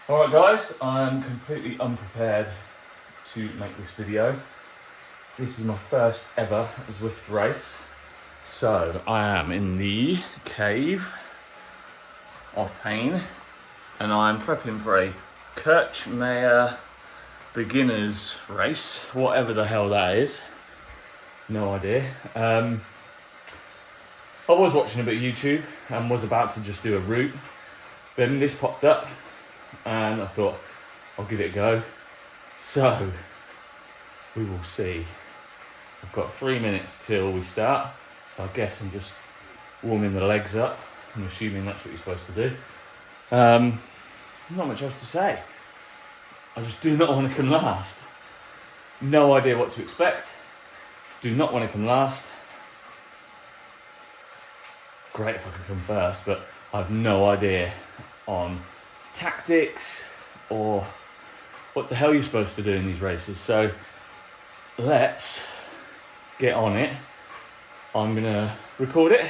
Alright guys, I'm completely unprepared to make this video. This is my first ever Zwift race. So I am in the cave of pain and I'm prepping for a Kirchmeier beginners race, whatever the hell that is. No idea. I was watching a bit of YouTube and was about to just do a route. Then this popped up and I thought, I'll give it a go. So, we will see. I've got 3 minutes till we start, so I guess I'm just warming the legs up. I'm assuming that's what you're supposed to do. Not much else to say. I just do not want to come last. No idea what to expect. Do not want to come last. Great if I could come first, but I have no idea on tactics or what the hell you're supposed to do in these races. So let's get on it. I'm gonna record it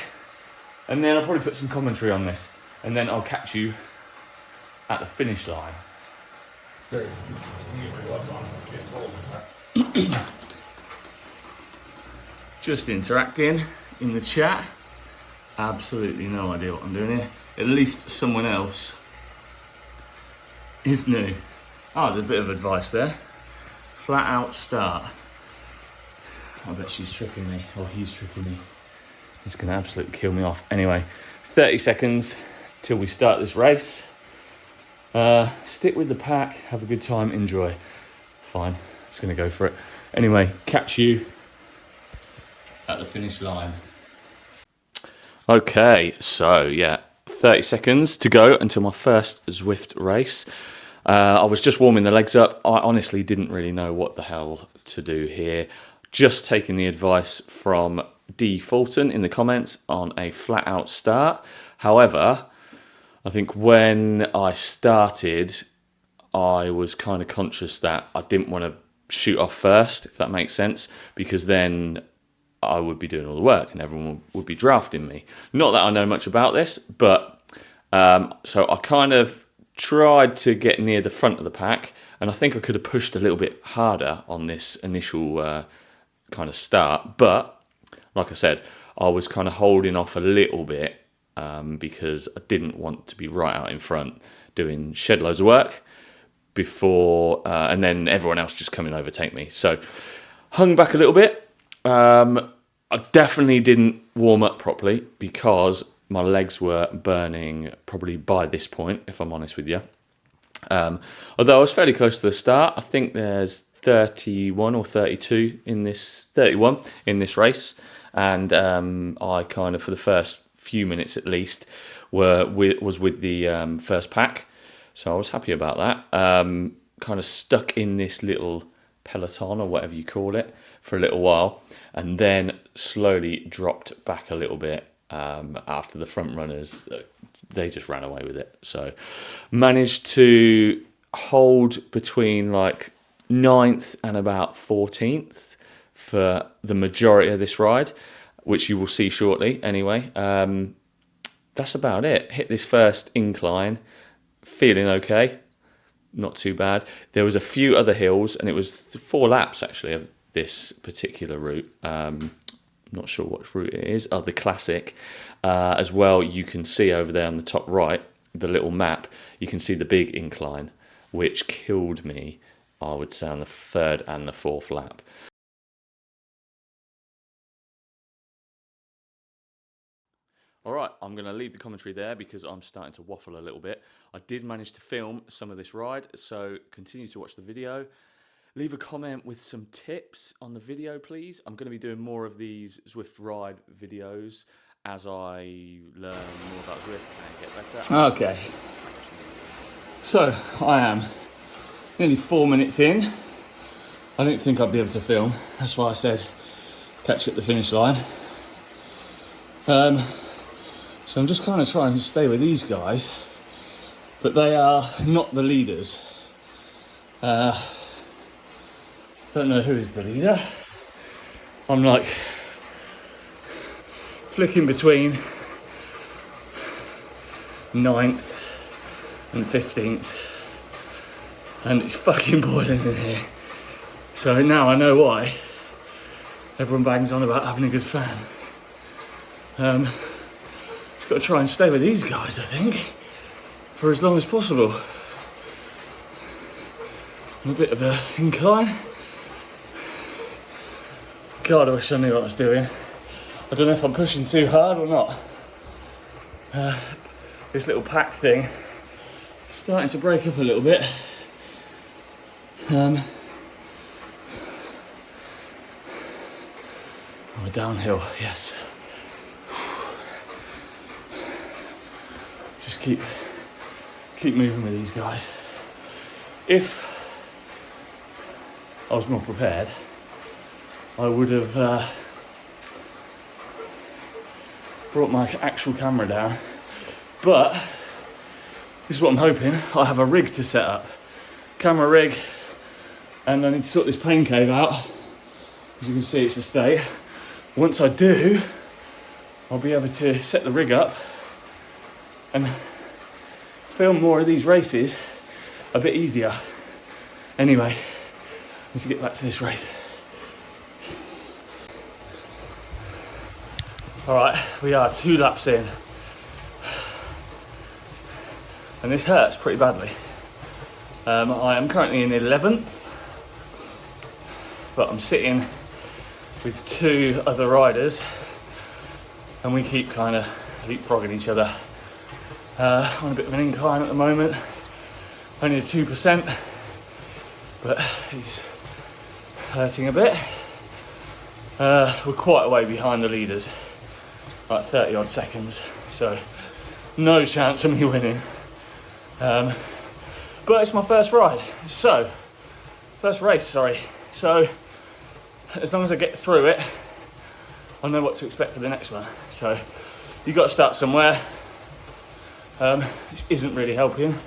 and then I'll probably put some commentary on this and then I'll catch you at the finish line. Just interacting in the chat. Absolutely no idea what I'm doing here. At least someone else is new. Oh, there's a bit of advice there. Flat out start. I bet she's tricking me, or he's tricking me. He's gonna absolutely kill me off. Anyway, 30 seconds till we start this race. Stick with the pack, have a good time, enjoy. Fine, just gonna go for it. Anyway, catch you at the finish line. Okay, so yeah, 30 seconds to go until my first Zwift race. I was just warming the legs up. I honestly didn't really know what the hell to do here. Just taking the advice from D. Fulton in the comments on a flat out start. However, I think when I started, I was kind of conscious that I didn't want to shoot off first, if that makes sense, because then I would be doing all the work and everyone would be drafting me. Not that I know much about this, but so I kind of tried to get near the front of the pack, and I think I could have pushed a little bit harder on this initial kind of start. But like I said, I was kind of holding off a little bit because I didn't want to be right out in front doing shed loads of work before, and then everyone else just come and overtake me. So hung back a little bit. I definitely didn't warm up properly because my legs were burning probably by this point, if I'm honest with you. Although I was fairly close to the start. I think there's 31 or 32 in this, 31 in this race. And I kind of, for the first few minutes at least, was with the first pack. So I was happy about that. Kind of stuck in this little peloton or whatever you call it for a little while, and then slowly dropped back a little bit after the front runners, they just ran away with it. So managed to hold between like 9th and about 14th for the majority of this ride, which you will see shortly anyway. That's about it. Hit this first incline, feeling okay. Not too bad. There was a few other hills, and it was 4 laps actually of this particular route. Not sure what route it is. Oh, the classic. As well, you can see over there on the top right, the little map, you can see the big incline, which killed me, I would say, on the 3rd and the 4th lap. All right, I'm going to leave the commentary there because I'm starting to waffle a little bit. I did manage to film some of this ride, so continue to watch the video. Leave a comment with some tips on the video, please. I'm going to be doing more of these Zwift ride videos as I learn more about Zwift and get better. Okay. So, I am nearly 4 minutes in. I didn't think I'd be able to film. That's why I said catch you at the finish line. So I'm just kind of trying to stay with these guys, but they are not the leaders. Don't know who is the leader. I'm like flicking between 9th and 15th. and it's fucking boiling in here. So now I know why everyone bangs on about having a good fan. Just got to try and stay with these guys, I think, for as long as possible. On a bit of an incline. God, I wish I knew what I was doing. I don't know if I'm pushing too hard or not. This little pack thing is starting to break up a little bit. Oh, downhill, yes. Just keep moving with these guys. If I was more prepared, I would have brought my actual camera down, but this is what I'm hoping. I have a rig to set up, camera rig, and I need to sort this pain cave out. As you can see, it's a state. Once I do, I'll be able to set the rig up and film more of these races a bit easier. Anyway, I need to get back to this race. All right, we are 2 laps in, and this hurts pretty badly. I am currently in 11th, but I'm sitting with 2 other riders, and we keep kind of leapfrogging each other. On a bit of an incline at the moment, only a 2%, but it's hurting a bit. We're quite a way behind the leaders, like 30 odd seconds, so no chance of me winning. But it's my first ride, first race, sorry. So as long as I get through it, I'll know what to expect for the next one. So you've got to start somewhere. This isn't really helping,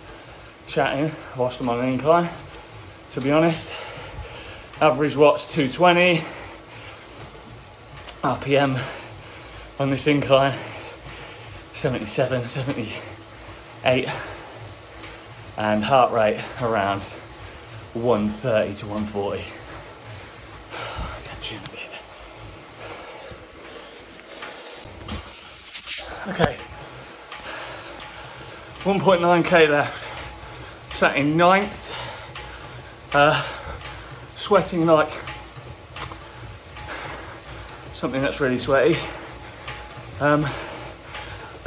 chatting whilst I'm on an incline, to be honest. Average watts 220, RPM on this incline 77, 78, and heart rate around 130 to 140. Catch you in a bit. Okay, 1.9k left, sat in 9th, sweating like something that's really sweaty. I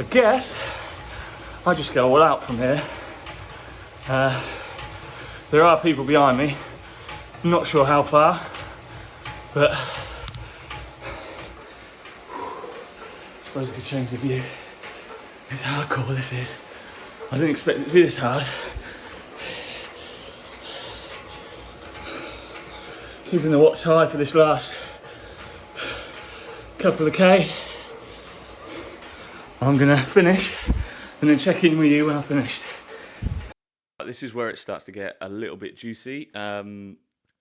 guess I just go all out from here. There are people behind me, I'm not sure how far, but I suppose I could change the view. It's hardcore, this is. I didn't expect it to be this hard. Keeping the watts high for this last couple of K. I'm gonna finish and then check in with you when I've finished. This is where it starts to get a little bit juicy.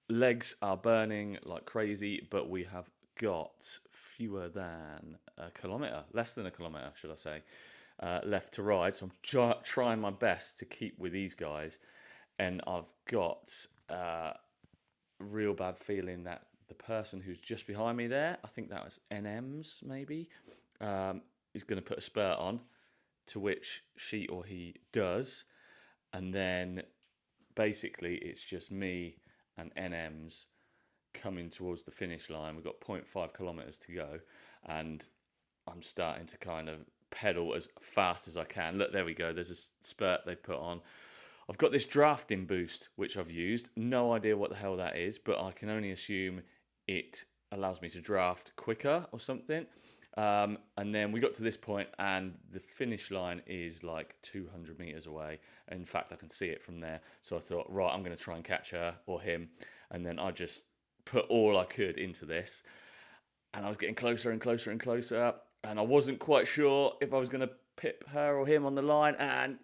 Legs are burning like crazy, but we have got fewer than a kilometre, less than a kilometre, should I say, left to ride. So I'm trying my best to keep with these guys, and I've got a real bad feeling that the person who's just behind me there, I think that was NM's maybe, is going to put a spurt on, to which she or he does, and then basically it's just me and NM's coming towards the finish line. We've got 0.5 kilometres to go, and I'm starting to kind of pedal as fast as I can. Look, there we go. There's a spurt they've put on. I've got this drafting boost, which I've used. No idea what the hell that is, but I can only assume it allows me to draft quicker or something. And then we got to this point, and the finish line is like 200 meters away. In fact, I can see it from there. So I thought, right, I'm going to try and catch her or him. And then I just put all I could into this. And I was getting closer and closer and closer. And I wasn't quite sure if I was going to pip her or him on the line. And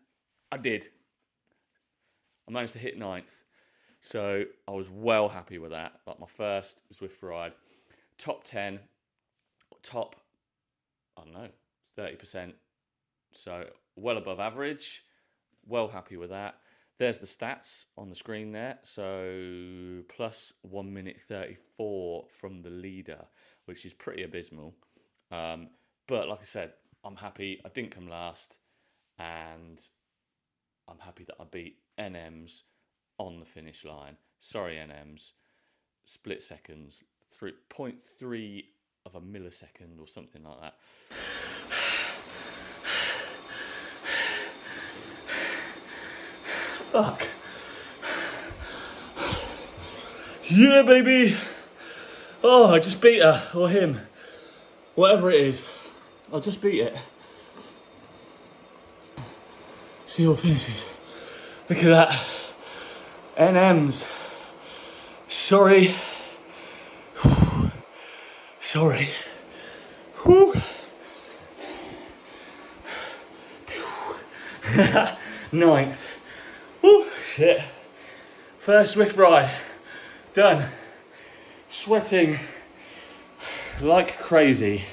I did. I managed to hit 9th. So I was well happy with that. Like my first Zwift ride. Top 10. Top, I don't know, 30%. So well above average. Well happy with that. There's the stats on the screen there. So plus 1 minute 34 from the leader, which is pretty abysmal. But like I said, I'm happy. I didn't come last, and I'm happy that I beat NMs on the finish line. Sorry, NMs. Split seconds, 0.3 of a millisecond or something like that. Fuck. Yeah, baby. Oh, I just beat her, or him. Whatever it is. I just beat it. See all finishes. Look at that. NMs. Sorry. Sorry. Whew. Ninth. Whew, shit. First Zwift ride. Done. Sweating like crazy.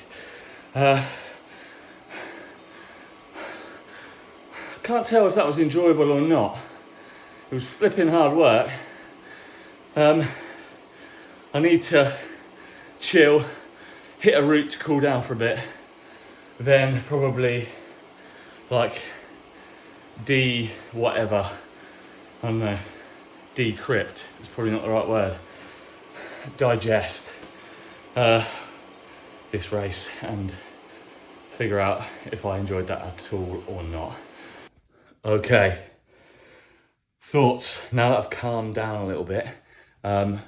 Can't tell if that was enjoyable or not. It was flipping hard work. I need to chill, hit a route to cool down for a bit, then probably like whatever, I don't know, decrypt, it's probably not the right word, digest this race and figure out if I enjoyed that at all or not. Okay, thoughts now that I've calmed down a little bit and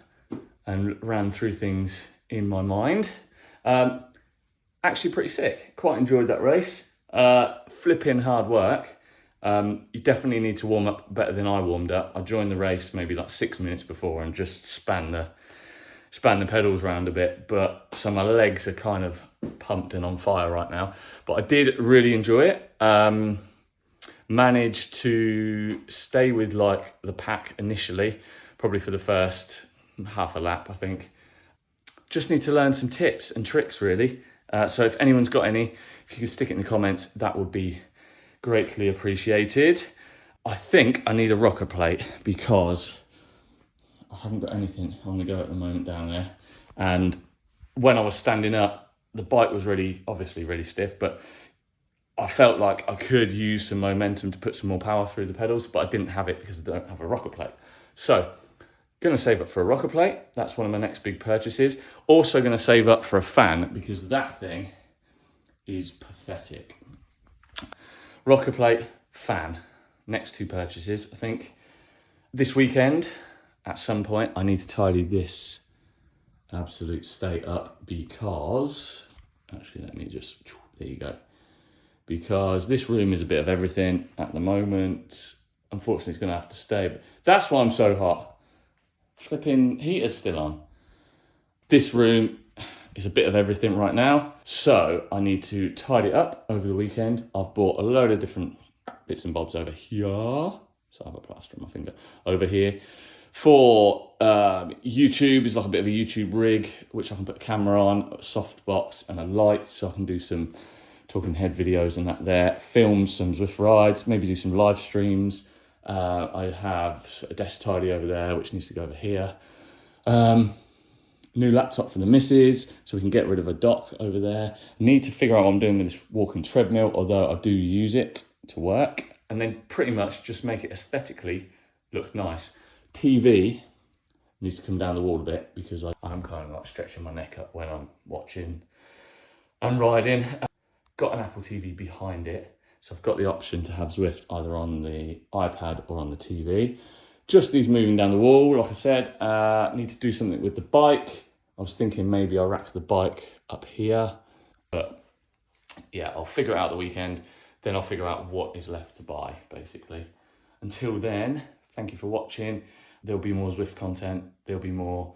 ran through things in my mind. Actually pretty sick, quite enjoyed that race. Flipping hard work. You definitely need to warm up better than I warmed up. I joined the race maybe like 6 minutes before and just span the pedals around a bit, but so my legs are kind of pumped and on fire right now. But I did really enjoy it. Managed to stay with like the pack initially, probably for the first half a lap, I think. Just need to learn some tips and tricks really. So if anyone's got any, if you could stick it in the comments, that would be greatly appreciated. I think I need a rocker plate because I haven't got anything on the go at the moment down there. And when I was standing up, the bike was obviously really stiff, but I felt like I could use some momentum to put some more power through the pedals, but I didn't have it because I don't have a rocker plate. So, gonna save up for a rocker plate. That's one of my next big purchases. Also gonna save up for a fan because that thing is pathetic. Rocker plate, fan. Next two purchases, I think. This weekend, at some point, I need to tidy this absolute state up because, actually let me just, there you go. Because this room is a bit of everything at the moment. Unfortunately, it's going to have to stay. But that's why I'm so hot. Flipping heater's still on. This room is a bit of everything right now. So I need to tidy it up over the weekend. I've bought a load of different bits and bobs over here. So I have a plaster on my finger. Over here. For YouTube, is like a bit of a YouTube rig, which I can put a camera on, a softbox and a light. So I can do some talking head videos and that there, film some Zwift rides, maybe do some live streams. I have a desk tidy over there, which needs to go over here. New laptop for the missus, so we can get rid of a dock over there. Need to figure out what I'm doing with this walking treadmill, although I do use it to work. And then pretty much just make it aesthetically look nice. TV needs to come down the wall a bit because I'm kind of like stretching my neck up when I'm watching and riding. Got an Apple TV behind it, so I've got the option to have Zwift either on the iPad or on the TV. Just these moving down the wall, like I said. Need to do something with the bike. I was thinking maybe I'll rack the bike up here, but yeah, I'll figure it out the weekend. Then I'll figure out what is left to buy, basically. Until then, thank you for watching. There'll be more Zwift content. There'll be more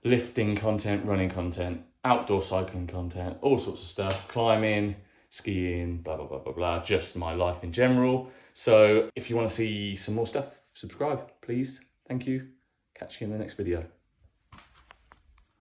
lifting content, running content, outdoor cycling content, all sorts of stuff, climbing, skiing, blah, blah, blah, blah, blah, just my life in general. So if you want to see some more stuff, subscribe, please. Thank you. Catch you in the next video.